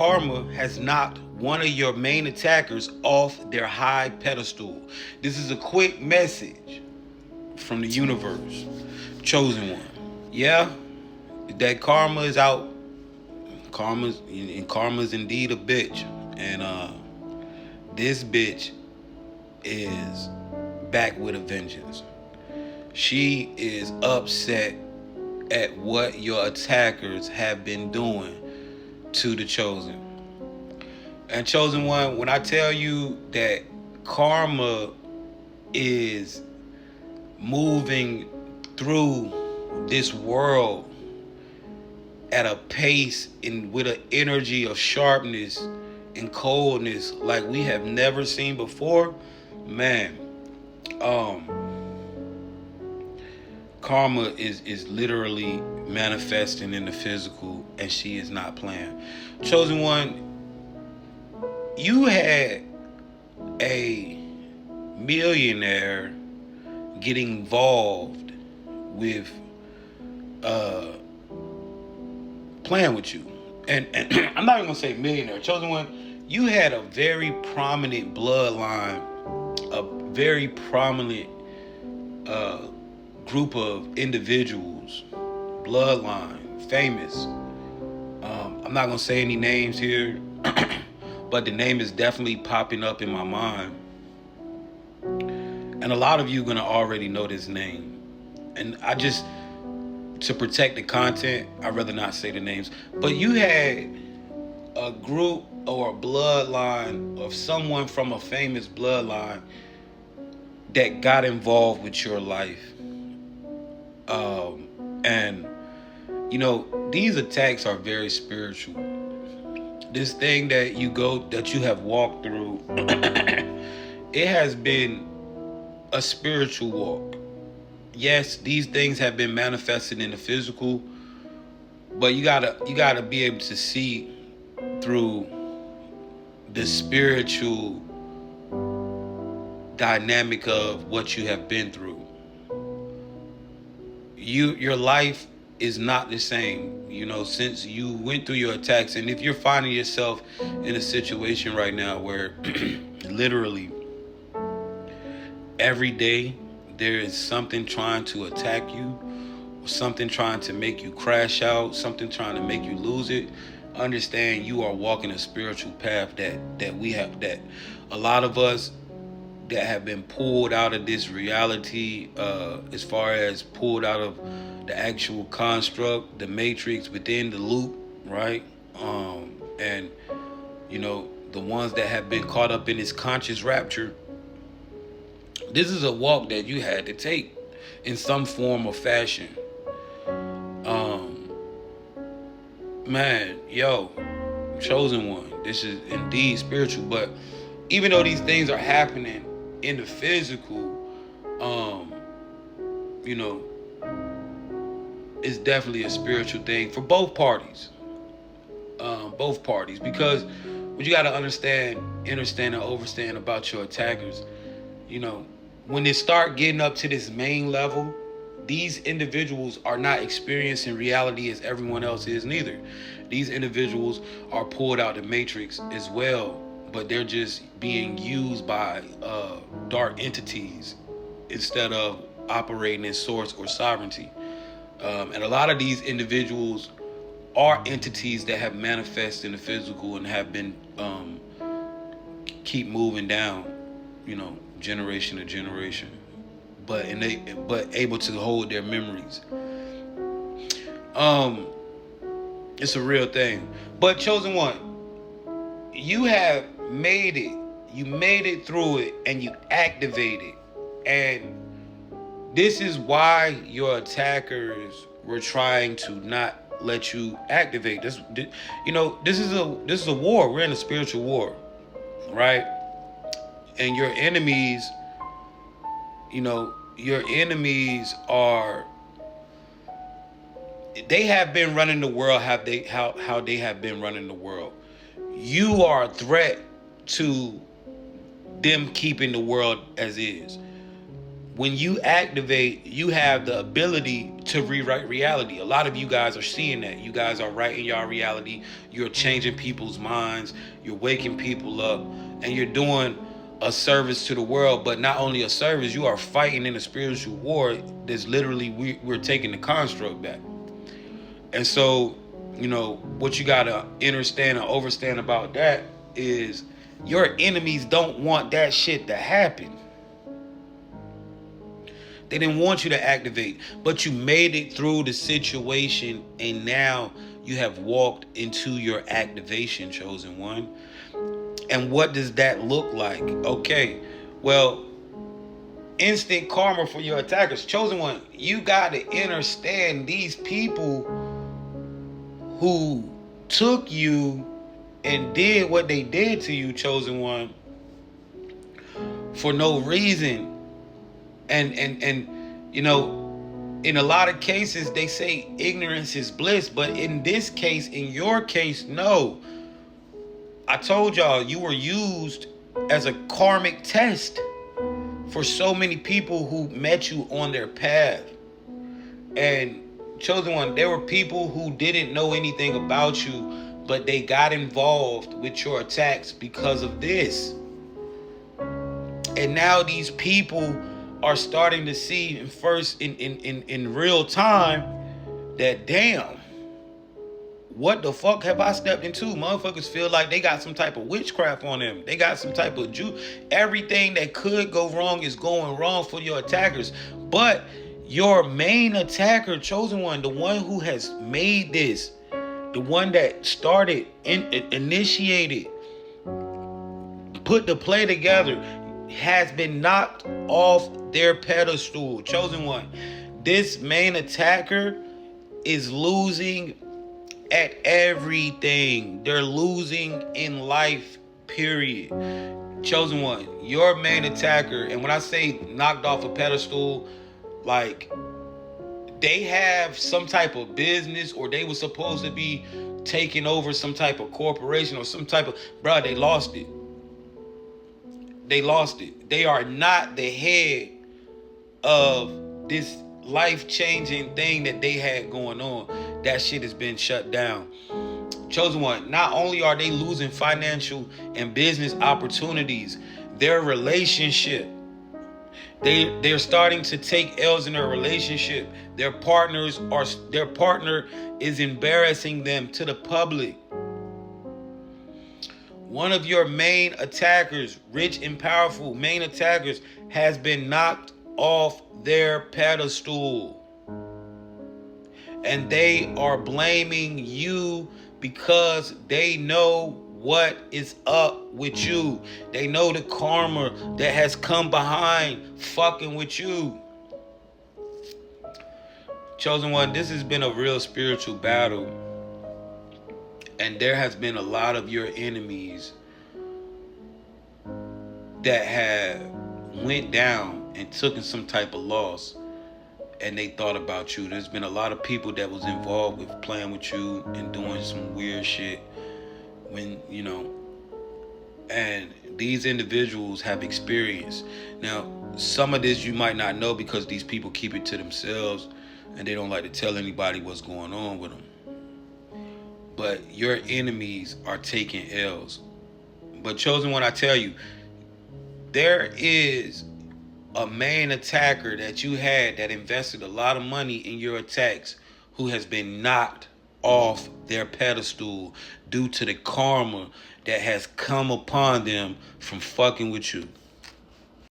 Karma has knocked one of your main attackers off their high pedestal. This is a quick message from the universe. Chosen one. Yeah, that karma is out. Karma's indeed a bitch. And this bitch is back with a vengeance. She is upset at what your attackers have been doing to the chosen. And chosen one, when I tell you that karma is moving through this world at a pace and with an energy of sharpness and coldness like we have never seen before, man, um, karma is literally manifesting in the physical, and she is not playing. Chosen one, you had a millionaire get involved with uh playing with you. And I'm not even gonna say millionaire. Chosen one, you had a very prominent bloodline, a very prominent uh group of individuals, bloodline, famous. I'm not gonna say any names here, but the name is definitely popping up in my mind. And a lot of you are gonna already know this name. And I just, to protect the content, I'd rather not say the names. But you had a group or a bloodline of someone from a famous bloodline that got involved with your life. And these attacks are very spiritual. This thing that you have walked through, it has been a spiritual walk. Yes, these things have been manifested in the physical, but you gotta be able to see through the spiritual dynamic of what you have been through. Your life is not the same, since you went through your attacks. And if you're finding yourself in a situation right now where literally every day there is something trying to attack you, something trying to make you crash out, something trying to make you lose it, understand you are walking a spiritual path that a lot of us that have been pulled out of this reality, as far as pulled out of the actual construct, the matrix within the loop, right? And the ones that have been caught up in this conscious rapture, this is a walk that you had to take in some form or fashion. Um, Man, yo, chosen one, this is indeed spiritual. But even though these things are happening in the physical, um, you know, it's definitely a spiritual thing for both parties. Both parties, because what you got to understand and overstand about your attackers, you know, when they start getting up to this main level, these individuals are not experiencing reality as everyone else is neither. These individuals are pulled out the matrix as well, but they're just being used by dark entities instead of operating in source or sovereignty. And a lot of these individuals are entities that have manifested in the physical and have been keep moving down, generation to generation, but able to hold their memories. Um, it's a real thing. But chosen one, you have made it. You made it through it, and you activated. And this is why your attackers were trying to not let you activate. This is a war. We're in a spiritual war, right? And your enemies are, they have been running the world. How they have been running the world. You are a threat to them keeping the world as is. when you activate, you have the ability to rewrite reality. A lot of you guys are seeing that. You guys are writing your reality. You're changing people's minds. You're waking people up. And you're doing a service to the world. But not only a service, you are fighting in a spiritual war that's literally, we're taking the construct back. And so, what you got to understand and overstand about that is your enemies don't want that shit to happen. They didn't want you to activate, but you made it through the situation, and now you have walked into your activation, chosen one. And what does that look like? Okay, well, instant karma for your attackers. Chosen one, you got to understand these people who took you and did what they did to you, chosen one, for no reason. And in a lot of cases they say ignorance is bliss, but in this case, in your case, no. I told y'all you were used as a karmic test for so many people who met you on their path. And chosen one, there were people who didn't know anything about you, but they got involved with your attacks because of this. And now these people are starting to see in real time that, damn, what the fuck have I stepped into? Motherfuckers feel like they got some type of witchcraft on them. They got some type of everything that could go wrong is going wrong for your attackers. But your main attacker, chosen one, the one who has made this, the one that started, initiated, put the play together, has been knocked off their pedestal. Chosen one, this main attacker is losing at everything. They're losing in life, period. Chosen one, your main attacker, and when I say knocked off a pedestal, like they have some type of business, or they were supposed to be taking over some type of corporation or some type of, bro, they lost it. They lost it. They are not the head of this life-changing thing that they had going on. That shit has been shut down. Chosen one, not only are they losing financial and business opportunities, their relationship, they're starting to take L's in their relationship. Their partner is embarrassing them to the public. One of your main attackers, rich and powerful main attackers, has been knocked off their pedestal. And they are blaming you because they know what is up with you. They know the karma that has come behind fucking with you. Chosen one, this has been a real spiritual battle. And there has been a lot of your enemies that have went down and took some type of loss, and they thought about you. There's been a lot of people that was involved with playing with you and doing some weird shit when, and these individuals have experienced. Now, some of this you might not know because these people keep it to themselves and they don't like to tell anybody what's going on with them. But your enemies are taking L's. But chosen one, I tell you, there is a main attacker that you had that invested a lot of money in your attacks who has been knocked off their pedestal due to the karma that has come upon them from fucking with you.